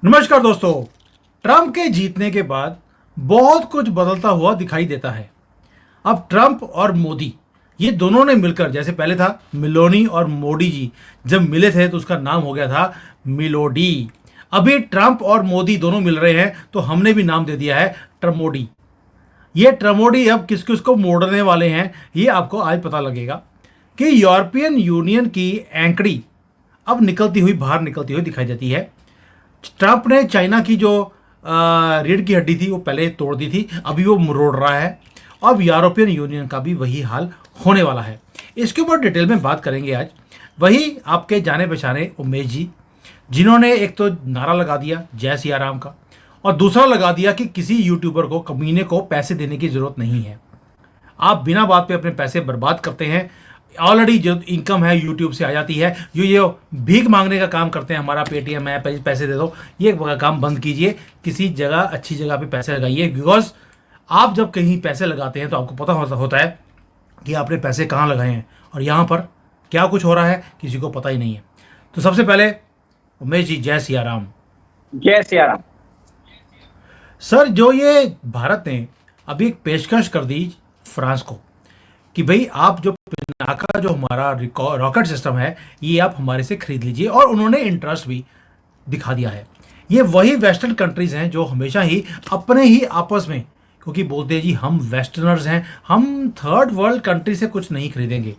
नमस्कार दोस्तों। ट्रंप के जीतने के बाद बहुत कुछ बदलता हुआ दिखाई देता है। अब ट्रंप और मोदी ये दोनों ने मिलकर, जैसे पहले था मिलोनी और मोदी जी, जब मिले थे तो उसका नाम हो गया था मिलोडी। अभी ट्रंप और मोदी दोनों मिल रहे हैं तो हमने भी नाम दे दिया है ट्रमोडी। ये ट्रमोडी अब किस किस को मोड़ने वाले हैं ये आपको आज पता लगेगा कि यूरोपियन यूनियन की एंकड़ी अब निकलती हुई बाहर निकलती हुई दिखाई देती है। ट्रंप ने चाइना की जो रीढ़ की हड्डी थी वो पहले तोड़ दी थी, अभी वो मरोड़ रहा है। अब यूरोपियन यूनियन का भी वही हाल होने वाला है। इसके ऊपर डिटेल में बात करेंगे आज। वही आपके जाने पहचाने उमेश जी, जिन्होंने एक तो नारा लगा दिया जय सिया राम का, और दूसरा लगा दिया कि किसी यूट्यूबर को, कमीने को पैसे देने की जरूरत नहीं है। आप बिना बात पे अपने पैसे बर्बाद करते हैं। ऑलरेडी जो इनकम है यूट्यूब से आ जाती है। ये भीख मांगने का काम करते हैं, हमारा पेटीएम है, पैसे दे दो, ये काम बंद कीजिए। किसी जगह अच्छी जगह पे पैसे लगाइए, बिकॉज आप जब कहीं पैसे लगाते हैं तो आपको पता होता है कि आपने पैसे कहाँ लगाए हैं और यहाँ पर क्या कुछ हो रहा है किसी को पता ही नहीं है। तो सबसे पहले उमेश जी, जय सिया राम। जय सिया राम। सर, जो ये भारत ने अभी एक पेशकश कर दी फ्रांस को कि भाई आप जो पिनाका, जो हमारा रॉकेट सिस्टम है, ये आप हमारे से खरीद लीजिए, और उन्होंने इंटरेस्ट भी दिखा दिया है। ये वही वेस्टर्न कंट्रीज हैं जो हमेशा ही अपने ही आपस में, क्योंकि बोलते हैं जी हम वेस्टर्नर्स हैं, हम थर्ड वर्ल्ड कंट्री से कुछ नहीं खरीदेंगे।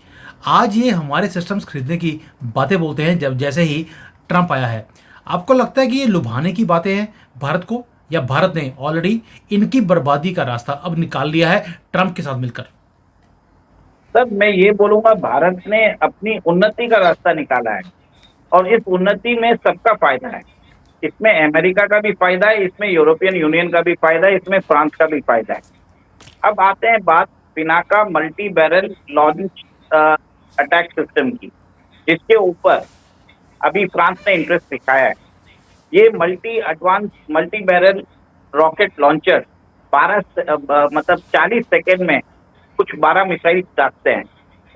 आज ये हमारे सिस्टम्स खरीदने की बातें बोलते हैं जब जैसे ही ट्रंप आया है। आपको लगता है कि ये लुभाने की बातें हैं भारत को, या भारत ने ऑलरेडी इनकी बर्बादी का रास्ता अब निकाल लिया है ट्रंप के साथ मिलकर? सर, मैं ये बोलूंगा, भारत ने अपनी उन्नति का रास्ता निकाला है और इस उन्नति में सबका फायदा है। इसमें अमेरिका का भी फायदा है, इसमें यूरोपियन यूनियन का भी फायदा है, इसमें फ्रांस का भी फायदा है। अब आते हैं बात Pinaka multi barrel launch attack system की, जिसके ऊपर अभी फ्रांस ने इंटरेस्ट दिखाया है। ये multi barrel rocket launcher 40 second में कुछ 12 मिसाइल दागते हैं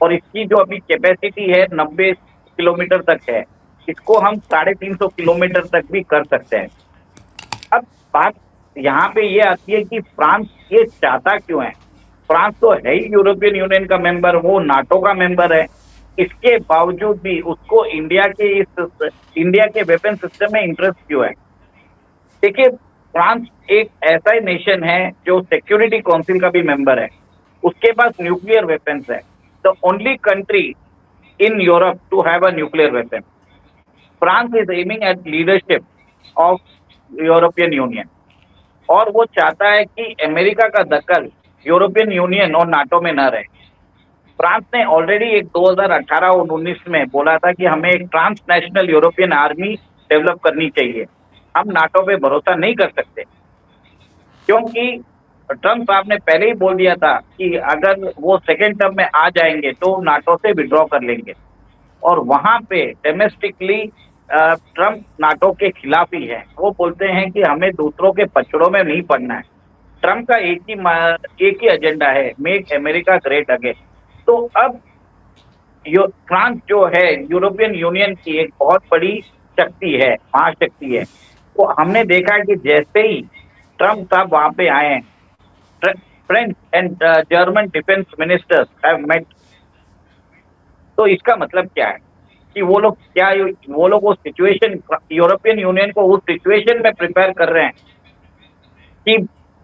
और इसकी जो अभी कैपेसिटी है 90 किलोमीटर तक है। इसको हम 350 किलोमीटर तक भी कर सकते हैं। अब बात यहाँ पे ये आती है कि फ्रांस ये चाहता क्यों है। फ्रांस तो है ही यूरोपियन यूनियन का मेंबर, वो नाटो का मेंबर है। इसके बावजूद भी उसको इंडिया के वेपन सिस्टम में इंटरेस्ट क्यों है। देखिए, फ्रांस एक ऐसा ही नेशन है जो सिक्योरिटी काउंसिल का भी मेंबर है। उसके पास न्यूक्लियर वेपन्स है, the only country in Europe to have a nuclear weapon. France is aiming at leadership of European Union और वो चाहता है कि अमेरिका का दखल यूरोपियन यूनियन और नाटो में न रहे। फ्रांस ने ऑलरेडी एक 2018 और 19 में बोला था कि हमें एक ट्रांसनेशनल यूरोपियन आर्मी डेवलप करनी चाहिए। हम नाटो पे भरोसा नहीं कर सकते, क्योंकि ट्रंप साहब ने पहले ही बोल दिया था कि अगर वो सेकेंड टर्म में आ जाएंगे तो नाटो से विड्रॉ कर लेंगे। और वहां पे डोमेस्टिकली ट्रंप नाटो के खिलाफ ही है। वो बोलते हैं कि हमें दूसरों के पचड़ों में नहीं पड़ना है। ट्रंप का एक ही एजेंडा है, मेक अमेरिका ग्रेट अगेन। तो अब फ्रांस जो है यूरोपियन यूनियन की एक बहुत बड़ी शक्ति है, महाशक्ति है। तो हमने देखा है कि जैसे ही ट्रंप साहब वहां पे आए हैं, French and German defence ministers have met. तो इसका मतलब क्या है कि वो लोग उस सिचुएशन, यूरोपियन यूनियन को उस सिचुएशन में प्रिपेयर कर रहे हैं कि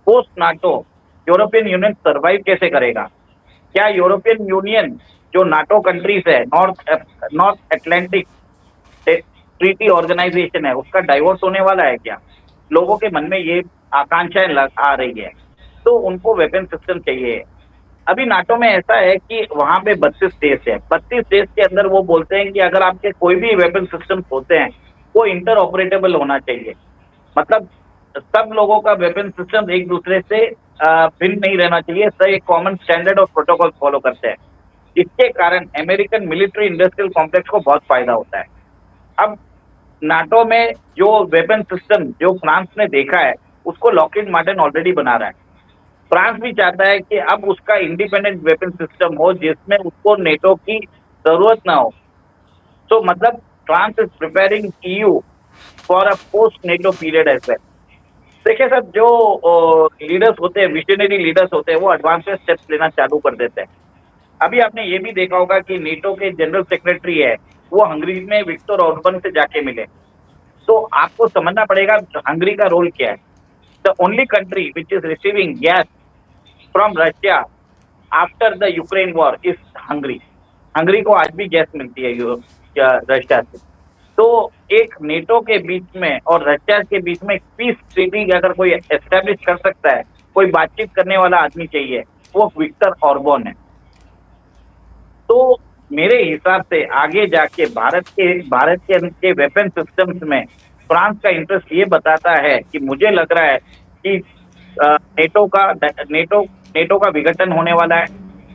post NATO European union survive कैसे करेगा। क्या यूरोपियन यूनियन जो नाटो कंट्रीज है, नॉर्थ अटलांटिक ट्रीटी ऑर्गेनाइजेशन है, उसका डाइवोर्स होने वाला है क्या? लोगों के मन में ये आकांक्षाएं आ रही है। तो उनको वेपन सिस्टम चाहिए। अभी नाटो में ऐसा है कि वहां पे 32 देश है। 32 देश के अंदर वो बोलते हैं कि अगर आपके कोई भी वेपन सिस्टम होते हैं वो इंटर ऑपरेटेबल होना चाहिए। मतलब सब लोगों का वेपन सिस्टम एक दूसरे से भिन्न नहीं रहना चाहिए। सब एक कॉमन स्टैंडर्ड और प्रोटोकॉल फॉलो करते हैं। इसके कारण अमेरिकन मिलिट्री इंडस्ट्रियल कॉम्प्लेक्स को बहुत फायदा होता है। अब नाटो में जो वेपन सिस्टम जो फ्रांस ने देखा है, उसको लॉकहीड मार्टिन ऑलरेडी बना रहा है। फ्रांस भी चाहता है कि अब उसका इंडिपेंडेंट वेपन सिस्टम हो जिसमें उसको नेटो की जरूरत ना हो। तो मतलब France is preparing EU for a post NATO period as well. देखिए सर, जो लीडर्स होते हैं, विजनरी लीडर्स होते हैं, वो एडवांसेस स्टेप्स लेना चालू कर देते हैं। अभी आपने ये भी देखा होगा कि नेटो के जनरल सेक्रेटरी है, वो हंगरी में विक्टर ऑर्बन से जाके मिले। तो आपको समझना पड़ेगा हंगरी का रोल क्या है। The only country which is receiving gas from Russia after the Ukraine war is Hungary. Hungary को आज भी गैस मिलती है रशिया से। तो एक नेटो के बीच में और रशिया के बीच में पीस ट्रीटी अगर कोई एस्टेब्लिश कर सकता है, कोई बातचीत करने वाला आदमी चाहिए, वो विक्टर ऑर्बन है। तो मेरे हिसाब से आगे जाके भारत के वेपन सिस्टम्स में फ्रांस का इंटरेस्ट ये बताता है कि मुझे लग रहा है कि नेटो का विघटन होने वाला है।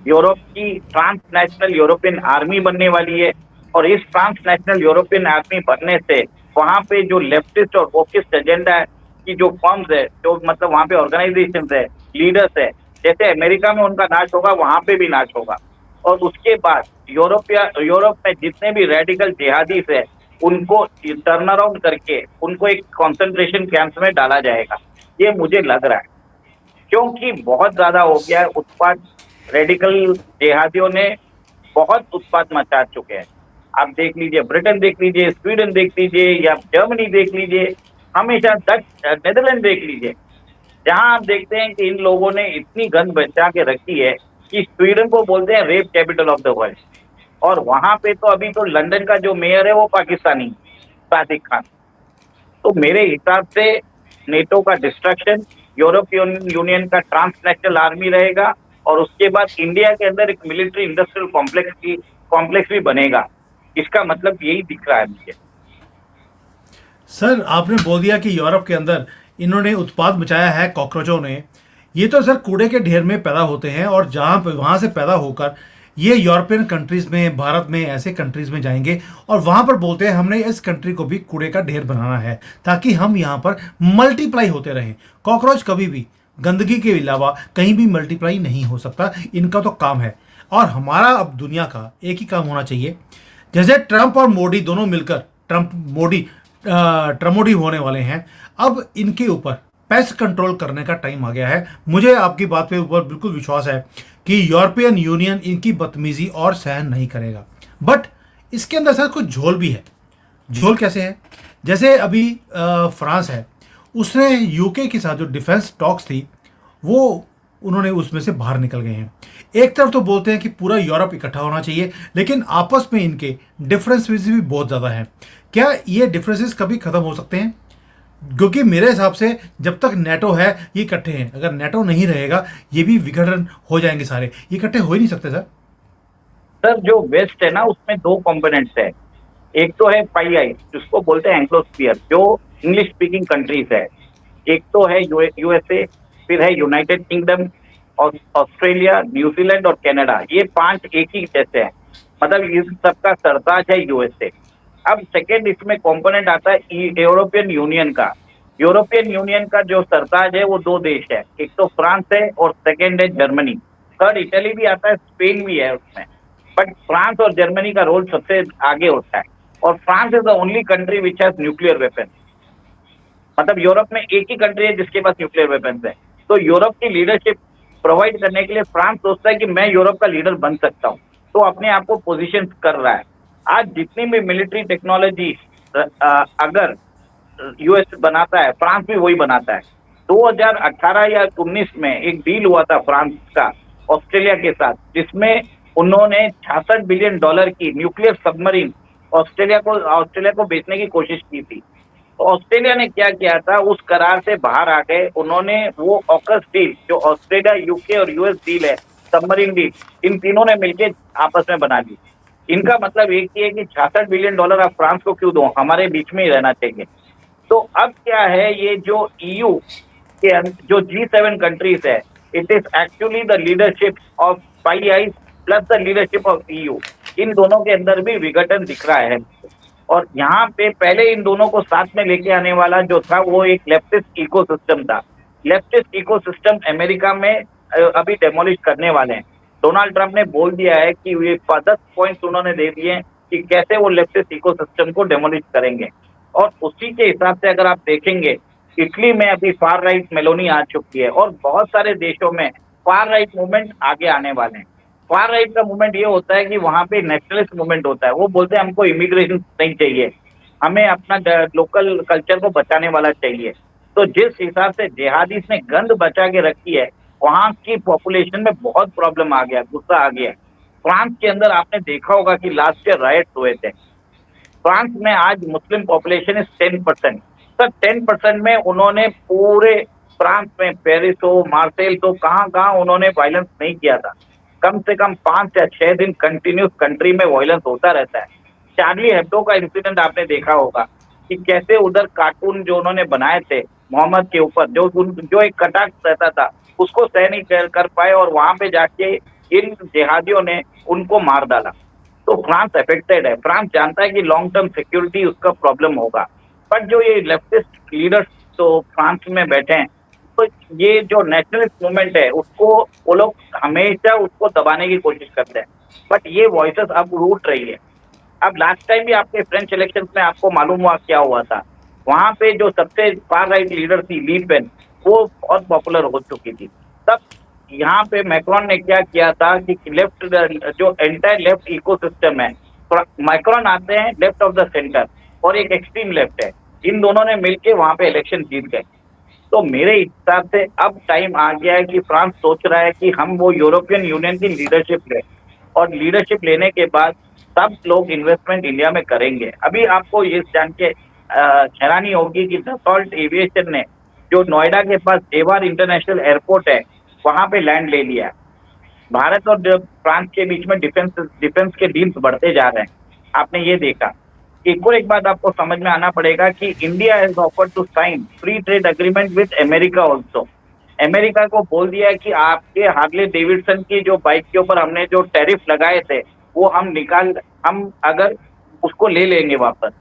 यूरोप की ट्रांसनेशनल यूरोपियन आर्मी बनने वाली है, और इस ट्रांसनेशनल यूरोपियन आर्मी बनने से वहां पे जो लेफ्टिस्ट और वोकिस्ट एजेंडा है की जो फर्म्स है, जो मतलब वहां पे ऑर्गेनाइजेशन है, लीडर्स है, जैसे अमेरिका में उनका नाश होगा, वहां पे भी नाश होगा। और उसके बाद यूरोप में जितने भी रेडिकल जिहादीस है, उनको टर्न अराउंड करके उनको एक कंसंट्रेशन कैंप्स में डाला जाएगा, ये मुझे लग रहा है। क्योंकि बहुत ज्यादा हो गया है उत्पात। रेडिकल जिहादियों ने बहुत उत्पात मचा चुके हैं। आप देख लीजिए, ब्रिटेन देख लीजिए, स्वीडन देख लीजिए, या जर्मनी देख लीजिए, हमेशा डच नेदरलैंड देख लीजिए, जहां आप देखते हैं कि इन लोगों ने इतनी गंद बचा के रखी है कि स्वीडन को बोलते हैं rape capital of the world. और वहां पे तो अभी तो लंदन का जो मेयर है वो पाकिस्तानी, सादिक खान। तो मेरे हिसाब से नेटो का डिस्ट्रक्शन, यूरोपियन यूनियन का ट्रांसनेशनल आर्मी रहेगा, और उसके बाद इंडिया के अंदर एक मिलिट्री इंडस्ट्रियल कॉम्प्लेक्स भी बनेगा। इसका मतलब यही दिख रहा है मुझे। सर आपने बोल दिया कि यूरोप के अंदर इन्होंने उत्पाद मचाया है कॉकरोचों ने। ये तो सर कूड़े के ढेर में पैदा होते हैं, और जहाँ पे वहाँ से पैदा होकर ये यूरोपियन कंट्रीज में, भारत में ऐसे कंट्रीज में जाएंगे, और वहाँ पर बोलते हैं हमने इस कंट्री को भी कूड़े का ढेर बनाना है ताकि हम यहाँ पर मल्टीप्लाई होते रहें। कॉकरोच कभी भी गंदगी के अलावा कहीं भी मल्टीप्लाई नहीं हो सकता, इनका तो काम है। और हमारा अब दुनिया का एक ही काम होना चाहिए। जैसे ट्रंप और मोदी दोनों मिलकर ट्रमोडी होने वाले हैं, अब इनके ऊपर पेस्ट कंट्रोल करने का टाइम आ गया है। मुझे आपकी बात पे ऊपर बिल्कुल विश्वास है कि यूरोपियन यूनियन इनकी बदतमीजी और सहन नहीं करेगा। बट इसके अंदर सर कुछ झोल भी है। झोल कैसे है? जैसे अभी फ्रांस है, उसने यूके के साथ जो डिफेंस टॉक्स थी, वो उन्होंने उसमें से बाहर निकल गए हैं। एक तरफ तो बोलते हैं कि पूरा यूरोप इकट्ठा होना चाहिए, लेकिन आपस में इनके डिफरेंसेस भी बहुत ज़्यादा हैं। क्या ये डिफरेंसेस कभी खत्म हो सकते हैं? क्योंकि मेरे हिसाब से जब तक नेटो है ये इकट्ठे हैं, अगर नेटो नहीं रहेगा ये भी विघटन हो जाएंगे सारे, ये इकट्ठे हो ही नहीं सकते सर। सर, जो वेस्ट है ना, उसमें दो कंपोनेंट्स है। एक तो है पाई आई, जिसको बोलते हैं एंग्लोस्फीयर, जो इंग्लिश स्पीकिंग कंट्रीज है। एक तो है यूएसए, फिर है यूनाइटेड किंगडम और ऑस्ट्रेलिया, न्यूजीलैंड और कनाडा। ये पांच एक ही जैसे हैं, मतलब इस सबका सरताज है यूएसए। अब सेकेंड इसमें कंपोनेंट आता है यूरोपियन यूनियन का। यूरोपियन यूनियन का जो सरताज है वो दो देश है, एक तो फ्रांस है और सेकेंड है जर्मनी। थर्ड इटली भी आता है, स्पेन भी है उसमें। बट फ्रांस और जर्मनी का रोल सबसे आगे होता है। और France is the only country which has nuclear weapon. मतलब यूरोप में एक ही कंट्री है जिसके पास न्यूक्लियर वेपन्स है। तो यूरोप की लीडरशिप प्रोवाइड करने के लिए फ्रांस सोचता है कि मैं यूरोप का लीडर बन सकता हूँ, तो अपने आप को पोजीशन कर रहा है। आज जितनी भी मिलिट्री टेक्नोलॉजी अगर यूएस बनाता है, फ्रांस भी वही बनाता है। 2018 या 19 में एक डील हुआ था फ्रांस का ऑस्ट्रेलिया के साथ, जिसमें उन्होंने $66 बिलियन की न्यूक्लियर सबमरीन ऑस्ट्रेलिया को बेचने की कोशिश की थी। तो ऑस्ट्रेलिया ने क्या किया था, उस करार से बाहर आ गए। उन्होंने वो ऑकस डील, जो ऑस्ट्रेलिया, यूके और यूएस डील है, सबमरीन डील, इन तीनों ने मिलकर आपस में बना ली। इनका मतलब एक ही है कि $66 बिलियन आप फ्रांस को क्यों दो, हमारे बीच में ही रहना चाहिए। तो अब क्या है, ये जो ईयू के जो G7 कंट्रीज है, it is actually the leadership of Five Eyes plus the leadership of EU. इन दोनों के अंदर भी विघटन दिख रहा है। और यहाँ पे पहले इन दोनों को साथ में लेके आने वाला जो था, वो एक लेफ्टिस्ट इकोसिस्टम था। लेफ्टिस्ट इकोसिस्टम अमेरिका में अभी डेमोलिश करने वाले हैं। डोनाल्ड ट्रंप ने बोल दिया है कि ये 10 पॉइंट्स उन्होंने दे दिए कि कैसे वो लेफ्टिस्ट इकोसिस्टम को डेमोलिश करेंगे। और उसी के हिसाब से अगर आप देखेंगे, इटली में अभी फार राइट मेलोनी आ चुकी है और बहुत सारे देशों में फार राइट मूवमेंट आगे आने वाले हैं। फार राइट का मूवमेंट ये होता है कि वहां पे नेशनलिस्ट मूवमेंट होता है। वो बोलते हैं हमको इमिग्रेशन नहीं चाहिए, हमें अपना लोकल कल्चर को बचाने वाला चाहिए। तो जिस हिसाब से जिहादीस ने गंद बचा के रखी है, वहां की पॉपुलेशन में बहुत प्रॉब्लम आ गया, गुस्सा आ गया। फ्रांस के अंदर आपने देखा होगा कि लास्ट ईयर राइट्स हुए थे। फ्रांस में आज मुस्लिम पॉपुलेशन इज 10%। सर 10% में उन्होंने पूरे फ्रांस में पेरिस हो, मार्सेल हो, कहाँ कहाँ उन्होंने वायलेंस नहीं किया था। कम से कम 5 या 6 दिन कंटिन्यूस कंट्री में वायलेंस होता रहता है। चार्ली हेब्डो का इंसिडेंट आपने देखा होगा कि कैसे उधर कार्टून जो उन्होंने बनाए थे मोहम्मद के ऊपर, जो एक कटाक्ष रहता था, उसको सह नहीं कर पाए और वहां पे जाके इन जिहादियों ने उनको मार डाला। तो फ्रांस अफेक्टेड है। फ्रांस जानता है कि लॉन्ग टर्म सिक्योरिटी उसका प्रॉब्लम होगा। बट जो ये लेफ्टिस्ट लीडर्स तो फ्रांस में बैठे हैं, तो ये जो नेशनलिस्ट मूवमेंट है उसको वो लोग हमेशा उसको दबाने की कोशिश करते हैं। बट ये वॉइसेस अब रूठ रही है। अब लास्ट टाइम भी आपके फ्रेंच इलेक्शन में आपको मालूम हुआ क्या हुआ था। वहां पे जो सबसे फार राइट लीडर थी ली पेन, वो बहुत पॉपुलर हो चुकी थी। तब यहाँ पे मैक्रोन ने क्या किया था कि लेफ्ट, जो एंटायर लेफ्ट इकोसिस्टम है, मैक्रोन आते हैं लेफ्ट ऑफ द सेंटर और एक एक्सट्रीम लेफ्ट है, इन दोनों ने मिलकर वहां पे इलेक्शन जीत गए। तो मेरे हिसाब से अब टाइम आ गया है कि फ्रांस सोच रहा है कि हम वो यूरोपियन यूनियन की लीडरशिप लें और लीडरशिप लेने के बाद सब लोग इन्वेस्टमेंट इंडिया में करेंगे। अभी आपको ये जान के हैरानी होगी कि दसॉल्ट एविएशन ने जो नोएडा के पास जेवर इंटरनेशनल एयरपोर्ट है वहां पे लैंड ले लिया है। भारत और फ्रांस के बीच में डिफेंस के डील्स बढ़ते जा रहे हैं। आपने ये देखा। एक और एक बात आपको समझ में आना पड़ेगा कि India has offered to sign free trade agreement with America also. America को बोल दिया है कि आपके हार्ले डेविडसन की जो बाइक के ऊपर हमने जो टैरिफ लगाए थे वो हम अगर उसको ले लेंगे वापस,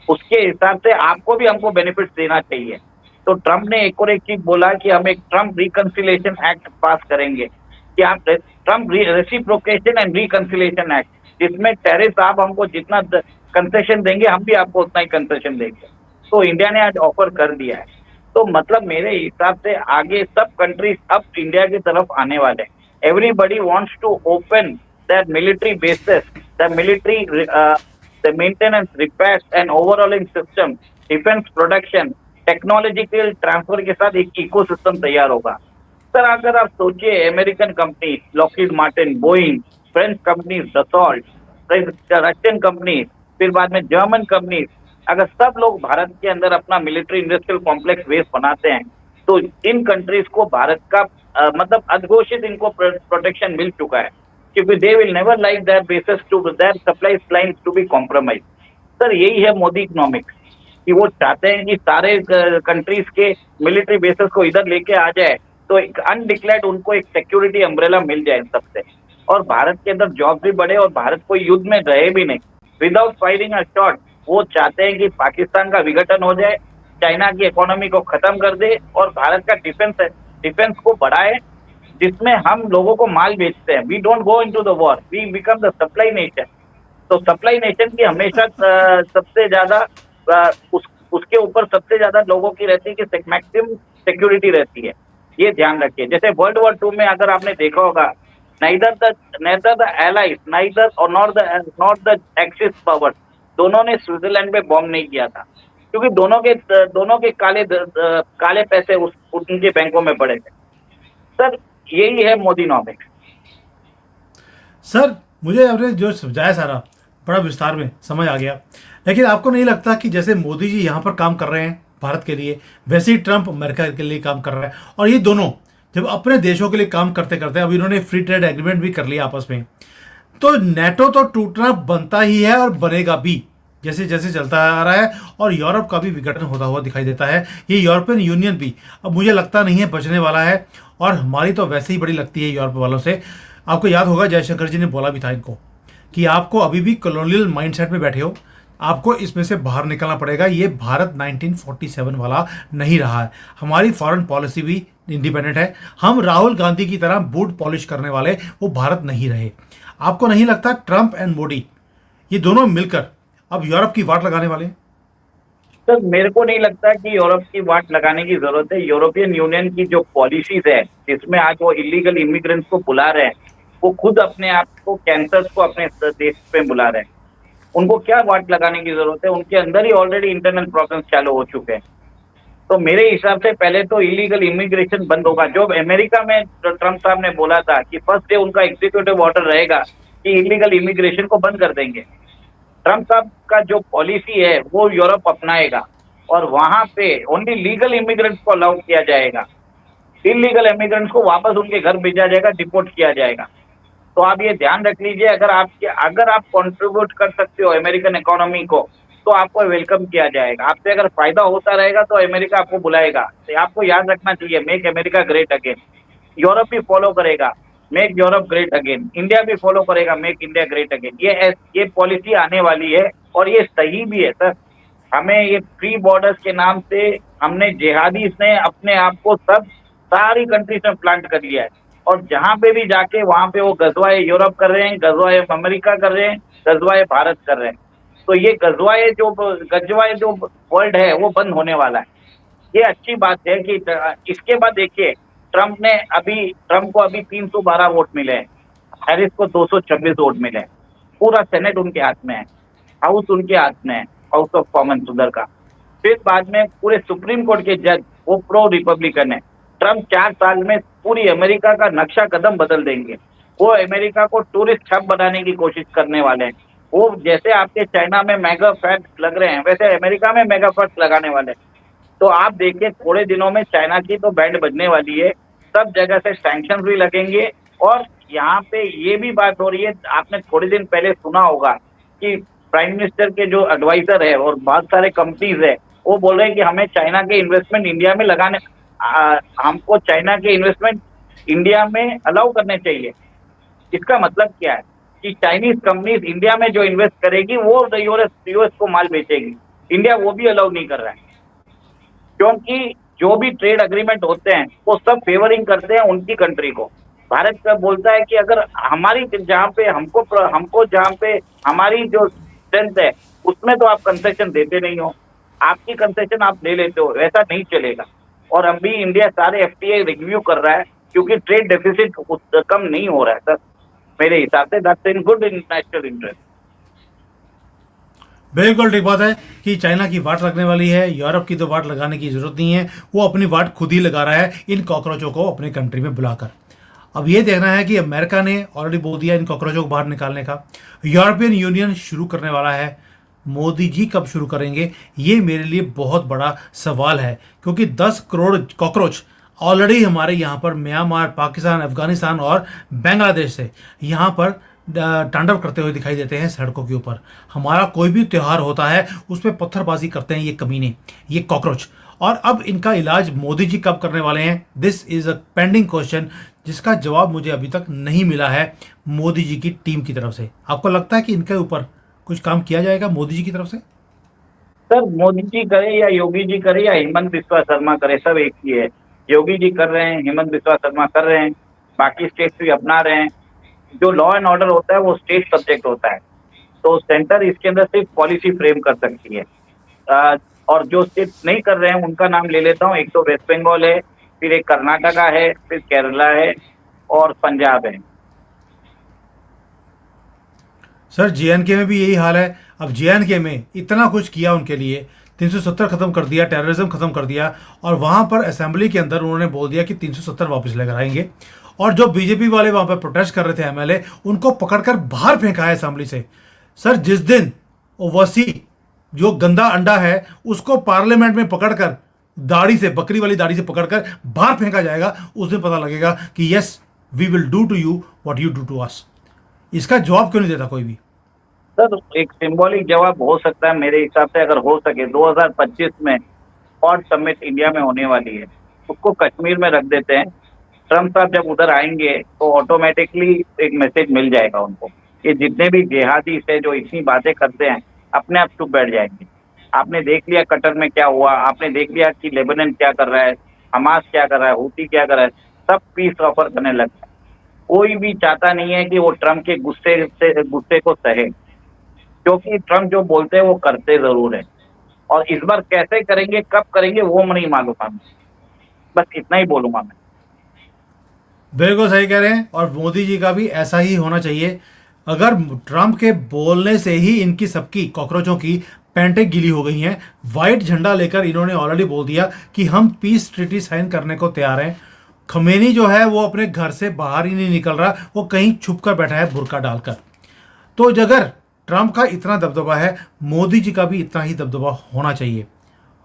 उसके हिसाब से आपको भी हमको बेनिफिट देना चाहिए। तो ट्रम्प ने एक और एक चीज बोला कि हम एक ट्रम्प रिकंसिलेशन एक्ट पास करेंगे कि आप Trump reciprocation and reconciliation act, जिसमें टैरिफ आप हमको जितना कंसेशन देंगे हम भी आपको उतना ही कंसेशन देंगे। तो इंडिया ने आज ऑफर कर दिया है। तो मतलब मेरे हिसाब से आगे सब कंट्रीज अब इंडिया की तरफ आने वाले हैं। Everybody wants to open that military bases, the military, the maintenance, repairs and overhauling system, defence production, technological transfer के साथ एक इकोसिस्टम तैयार होगा। सर अगर आप सोचिए, American company Lockheed Martin, Boeing, French companies Dassault, Russian companies, फिर बाद में जर्मन कंपनीज, अगर सब लोग भारत के अंदर अपना मिलिट्री इंडस्ट्रियल कॉम्प्लेक्स बेस बनाते हैं तो इन कंट्रीज को भारत का मतलब अघोषित इनको प्रोटेक्शन मिल चुका है, क्योंकि they will never like their bases to their supply lines to be compromise. Sir यही है मोदी इकोनॉमिक्स कि वो चाहते हैं कि सारे कंट्रीज के मिलिट्री बेसेस को इधर लेके आ जाए तो एक अनडिक्लेयर्ड उनको एक सिक्योरिटी अम्ब्रेला मिल जाए इन सबसे, और भारत के अंदर जॉब भी बढ़े और भारत कोई युद्ध में रहे भी नहीं विदाउट फायरिंग अ शॉट। वो चाहते हैं कि पाकिस्तान का विघटन हो जाए, चाइना की इकोनॉमी को खत्म कर दे और भारत का डिफेंस को बढ़ाए, जिसमें हम लोगों को माल बेचते हैं। We don't go into the war, we become the supply nation. तो सप्लाई नेशन की हमेशा सबसे ज्यादा उसके ऊपर सबसे ज्यादा लोगों की रहती है कि मैक्सिमम सिक्योरिटी रहती है। ये ध्यान रखिए। जैसे वर्ल्ड वॉर 2 में अगर आपने देखा होगा, neither the allies, neither or not the axis powers, दोनों ने स्विट्जरलैंड पे बॉम्ब नहीं किया था, क्योंकि दोनों के काले पैसे उनके बैंकों में पड़े थे। सर यही है मोदी नॉमिक्स। सर मुझे आपने जो समझाया सारा बड़ा विस्तार में समझ आ गया, लेकिन आपको नहीं लगता कि जैसे मोदी जी यहाँ पर काम कर रहे हैं भारत के लिए, वैसे ही ट्रंप अमेरिका के लिए काम कर रहा है, और ये दोनों जब अपने देशों के लिए काम करते करते अब इन्होंने फ्री ट्रेड एग्रीमेंट भी कर लिया आपस में, तो नेटो तो टूटना बनता ही है और बनेगा भी जैसे जैसे चलता आ रहा है, और यूरोप का भी विघटन होता हुआ दिखाई देता है। ये यूरोपियन यूनियन भी अब मुझे लगता नहीं है बचने वाला है, और हमारी तो वैसे ही बड़ी लगती है यूरोप वालों से। आपको याद होगा जयशंकर जी ने बोला भी था इनको कि आपको अभी भी कॉलोनियल माइंडसेट में बैठे हो, आपको इसमें से बाहर निकलना पड़ेगा। ये भारत 1947 वाला नहीं रहा है। हमारी फॉरेन पॉलिसी भी इंडिपेंडेंट है। हम राहुल गांधी की तरह बूट पॉलिश करने वाले वो भारत नहीं रहे। आपको नहीं लगता ट्रंप एंड मोदी ये दोनों मिलकर अब यूरोप की वाट लगाने वाले हैं? सर मेरे को नहीं लगता कि यूरोप की वाट लगाने की जरूरत है। यूरोपियन यूनियन की जो पॉलिसीज है, जिसमें आज वो इलीगल इमिग्रेंट्स को बुला रहे हैं, वो खुद अपने आप को कैंसर्स को अपने देश में बुला रहे हैं। उनको क्या वाट लगाने की जरूरत है? उनके अंदर ही ऑलरेडी इंटरनल प्रॉब्लम्स चालू हो चुके हैं। तो मेरे हिसाब से पहले तो इलीगल इमिग्रेशन बंद होगा। जो अमेरिका में ट्रम्प साहब ने बोला था कि फर्स्ट डे उनका एग्जीक्यूटिव ऑर्डर रहेगा कि इलीगल इमिग्रेशन को बंद कर देंगे। ट्रम्प साहब का जो पॉलिसी है वो यूरोप अपनाएगा और वहां पे ओनली लीगल इमिग्रेंट्स को अलाउ किया जाएगा। इलीगल इमिग्रेंट्स को वापस उनके घर भेजा जाएगा, डिपोर्ट किया जाएगा। तो आप ये ध्यान रख लीजिए, अगर आप कंट्रीब्यूट कर सकते हो अमेरिकन इकोनॉमी को, तो आपको वेलकम किया जाएगा। आपसे अगर फायदा होता रहेगा तो अमेरिका आपको बुलाएगा। तो आपको याद रखना चाहिए, make America great again. Europe भी फॉलो करेगा, make Europe great again. India भी फॉलो करेगा, मेक इंडिया ग्रेट अगेन। ये पॉलिसी आने वाली है और ये सही भी है सर। हमें ये फ्री बॉर्डर्स के नाम से हमने जिहादी ने अपने आप को सब सारी कंट्रीज में प्लांट कर लिया है। और जहां पे भी जाके वहां पे वो गजवाए यूरोप कर रहे हैं, गजवाए अमेरिका कर रहे हैं, गजवाए भारत कर रहे हैं। तो ये गजवाए जो वर्ल्ड है वो बंद होने वाला है। ये अच्छी बात है कि इसके बाद देखिए, ट्रम्प को अभी 312 वोट मिले हैं, हैरिस को 226 वोट मिले हैं। पूरा सेनेट उनके हाथ में है, हाउस उनके हाथ में है, हाउस ऑफ कॉमन्स उधर का। फिर बाद में पूरे सुप्रीम कोर्ट के जज वो प्रो रिपब्लिकन है। ट्रम्प 4 साल में पूरी अमेरिका का नक्शा कदम बदल देंगे। वो अमेरिका को टूरिस्ट हब बनाने की कोशिश करने वाले हैं। वो जैसे आपके चाइना में मेगा फैक्ट लग रहे हैं, वैसे अमेरिका में मेगा फैक्ट लगाने वाले हैं। तो आप देखिए, थोड़े दिनों में चाइना की तो बैंड बजने वाली है। सब जगह से सैंक्शन भी लगेंगे। और यहाँ पे ये भी बात हो रही है, आपने थोड़े दिन पहले सुना होगा कि प्राइम मिनिस्टर के जो एडवाइजर है और बहुत सारे कंपनीज है, वो बोल रहे हैं कि हमें चाइना के इन्वेस्टमेंट इंडिया में हमको चाइना के इन्वेस्टमेंट इंडिया में अलाउ करने चाहिए। इसका मतलब क्या है कि चाइनीज कंपनीज इंडिया में जो इन्वेस्ट करेगी वो यूएस को माल बेचेगी। इंडिया वो भी अलाउ नहीं कर रहा है, क्योंकि जो भी ट्रेड एग्रीमेंट होते हैं वो सब फेवरिंग करते हैं उनकी कंट्री को। भारत का बोलता है कि अगर हमारी जहाँ पे हमको जहाँ पे हमारी जो स्ट्रेंथ है उसमें तो आप कंसेशन देते नहीं हो, आपकी कंसेशन आप ले लेते हो, ऐसा नहीं चलेगा। और अभी इंडिया सारे एफटीए रिव्यू कर रहा है, क्योंकि ट्रेड डेफिसिट कम नहीं हो रहा है सर। मेरे हिसाब से that's in good national interest. बिल्कुल ठीक बात है कि चाइना की वाट लगने वाली है। यूरोप की तो वाट लगाने की जरूरत नहीं है, वो अपनी वाट खुद ही लगा रहा है इन कॉकरोचों को अपने कंट्री में बुलाकर। अब ये देखना है कि अमेरिका ने ऑलरेडी बोल दिया इन कॉकरोचों को बाहर निकालने का, यूरोपियन यूनियन शुरू करने वाला है। मोदी जी कब शुरू करेंगे, ये मेरे लिए बहुत बड़ा सवाल है, क्योंकि 10 करोड़ कॉकरोच ऑलरेडी हमारे यहाँ पर म्यांमार, पाकिस्तान, अफगानिस्तान और बांग्लादेश से यहाँ पर तांडव करते हुए दिखाई देते हैं सड़कों के ऊपर। हमारा कोई भी त्यौहार होता है उसमें पत्थरबाजी करते हैं ये कमीने, ये कॉकरोच। और अब इनका इलाज मोदी जी कब करने वाले हैं, this is a pending question, जिसका जवाब मुझे अभी तक नहीं मिला है मोदी जी की टीम की तरफ से। आपको लगता है कि इनके ऊपर कुछ काम किया जाएगा मोदी जी की तरफ से? सर मोदी जी करे या योगी जी करे या हेमंत बिस्वा शर्मा करे, सब एक ही है। योगी जी कर रहे हैं, हेमंत बिस्वा शर्मा कर रहे हैं, बाकी स्टेट्स भी अपना रहे हैं। जो लॉ एंड ऑर्डर होता है वो स्टेट सब्जेक्ट होता है, तो सेंटर इसके अंदर सिर्फ पॉलिसी फ्रेम कर सकती है। और जो स्टेट नहीं कर रहे हैं उनका नाम ले लेता हूँ। एक तो वेस्ट बंगाल है, फिर एक कर्नाटका है, फिर केरला है और पंजाब है। सर जेएनके में भी यही हाल है। अब जेएनके में इतना कुछ किया उनके लिए, 370 खत्म कर दिया, टेररिज्म खत्म कर दिया, और वहां पर असेंबली के अंदर उन्होंने बोल दिया कि 370 वापस लेकर आएंगे। और जो बीजेपी वाले वहां पर प्रोटेस्ट कर रहे थे एमएलए, उनको पकड़कर बाहर फेंका है असेंबली से। सर जिस दिन ओवैसी जो गंदा अंडा है उसको पार्लियामेंट में पकड़कर दाढ़ी से, बकरी वाली दाढ़ी से पकड़कर बाहर फेंका जाएगा, उस दिन पता लगेगा कि yes we will do to you what you do to us. इसका जवाब क्यों नहीं देता कोई भी? सर एक सिंबॉलिक जवाब हो सकता है मेरे हिसाब से, अगर हो सके 2025 में क्वाड समिट इंडिया में होने वाली है, उसको कश्मीर में रख देते हैं। ट्रम्प साहब जब उधर आएंगे तो ऑटोमेटिकली एक मैसेज मिल जाएगा उनको। ये जितने भी जिहादी से जो इतनी बातें करते हैं अपने आप चुप बैठ जाएंगे। आपने देख लिया कतर में क्या हुआ, आपने देख लिया कि लेबनान क्या कर रहा है, हमास क्या कर रहा है, हूती क्या कर रहा है, सब पीस ऑफर करने लगता है। कोई भी चाहता नहीं है कि वो ट्रम्प के गुस्से को सहे, क्योंकि ट्रम्प जो बोलते हैं वो करते जरूर है। और इस बार कैसे करेंगे, कब करेंगे, वो नहीं मालूम हमें। बस इतना ही बोलूंगा मैं। बिल्कुल सही कह रहे हैं, और मोदी जी का भी ऐसा ही होना चाहिए। अगर ट्रम्प के बोलने से ही इनकी सबकी कॉकरोचों की पैंटें गीली हो गई हैं, वाइट झंडा लेकर इन्होंने ऑलरेडी बोल दिया कि हम पीस ट्रीटी साइन करने को तैयार हैं। खमेनी जो है वो अपने घर से बाहर ही नहीं निकल रहा, वो कहीं छुप कर बैठा है बुर्का डालकर। तो अगर ट्रम्प का इतना दबदबा है, मोदी जी का भी इतना ही दबदबा होना चाहिए।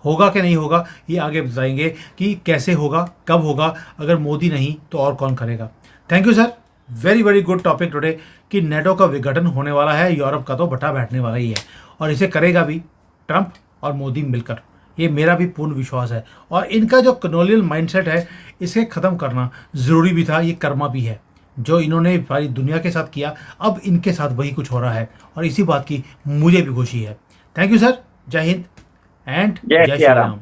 होगा कि नहीं होगा ये आगे बताएंगे कि कैसे होगा, कब होगा। अगर मोदी नहीं तो और कौन करेगा। Thank you sir, very very good topic today कि नेटो का विघटन होने वाला है, यूरोप का तो भट्टा बैठने वाला ही है, और इसे करेगा भी ट्रम्प और मोदी मिलकर। ये मेरा भी पूर्ण विश्वास है, और इनका जो कलोनियल माइंडसेट है इसे ख़त्म करना ज़रूरी भी था, ये कर्मा भी है। जो इन्होंने सारी दुनिया के साथ किया, अब इनके साथ वही कुछ हो रहा है, और इसी बात की मुझे भी खुशी है। थैंक यू सर, जय हिंद एंड जय जय सिया श्री राम। राम।